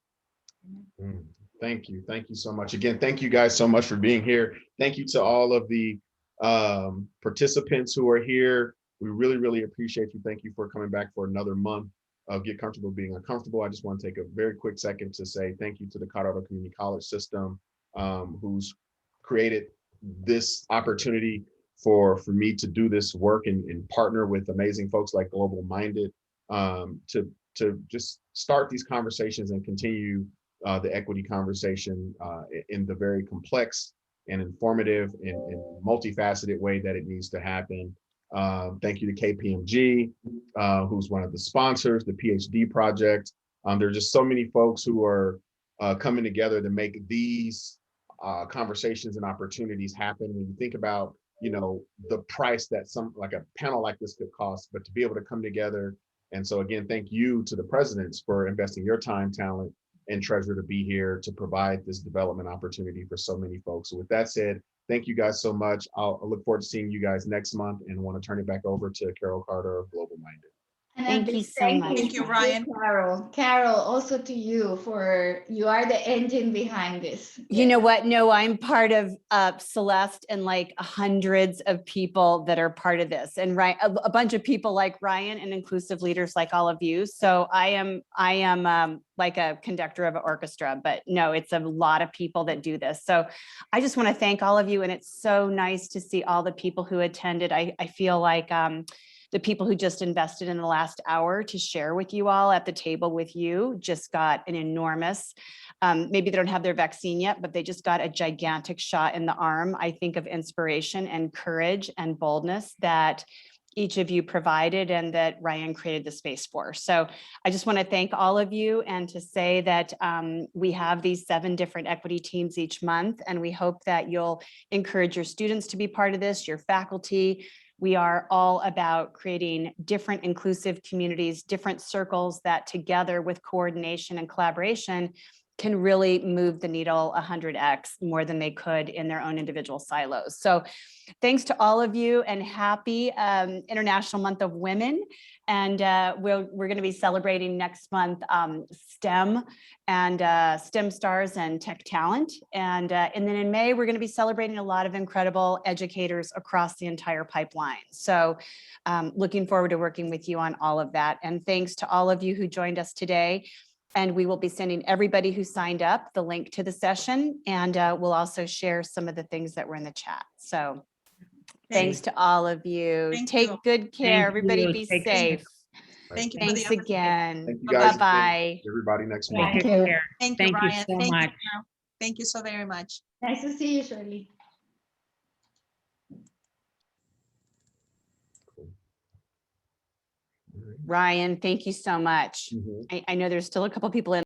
Thank you. Thank you so much. Again, thank you guys so much for being here. Thank you to all of the participants who are here. We really, really appreciate you. Thank you for coming back for another month of Get Comfortable Being Uncomfortable. I just want to take a very quick second to say thank you to the Collado Community College system, who's created this opportunity for me to do this work and partner with amazing folks like Global Minded to just start these conversations and continue the equity conversation in the very complex and informative and multifaceted way that it needs to happen. Thank you to KPMG, who's one of the sponsors, the PhD project. There are just so many folks who are coming together to make these conversations and opportunities happen. When you think about, the price that like a panel like this could cost, but to be able to come together. And so again, thank you to the presidents for investing your time, talent, and treasure to be here to provide this development opportunity for so many folks. So with that said, thank you guys so much. I'll look forward to seeing you guys next month and want to turn it back over to Carol Carter of Global Minded. And Thank a big you so much. Thank you, to Ryan. Carol. Carol, also to you you are the engine behind this. You know what? No, I'm part of Celeste and like hundreds of people that are part of this, and a bunch of people like Ryan and inclusive leaders like all of you. So I am like a conductor of an orchestra, but no, it's a lot of people that do this. So I just want to thank all of you, and it's so nice to see all the people who attended. I feel like the people who just invested in the last hour to share with you all at the table with you just got an enormous, maybe they don't have their vaccine yet, but they just got a gigantic shot in the arm. I think of inspiration and courage and boldness that each of you provided and that Ryan created the space for. So I just want to thank all of you and to say that we have these 7 different equity teams each month, and we hope that you'll encourage your students to be part of this, your faculty. We are all about creating different inclusive communities, different circles that together with coordination and collaboration can really move the needle 100x more than they could in their own individual silos. So thanks to all of you, and happy International Month of Women. And we're going to be celebrating next month STEM and STEM stars and tech talent. And then in May, we're going to be celebrating a lot of incredible educators across the entire pipeline. So looking forward to working with you on all of that. And thanks to all of you who joined us today. And we will be sending everybody who signed up the link to the session. And we'll also share some of the things that were in the chat. So thanks to all of you. Thank Take you. good care. Thank Everybody you. be Take care. safe. Thank you for Thanks the opportunity. again. Thank you guys. Bye-bye. Everybody next month. Take Thank you. care. Thank you, Thank you Ryan. so Thank much. you, Carol. Thank you so very much. Nice to see you, Shirley. Ryan, thank you so much. Mhm. I know there's still a couple people in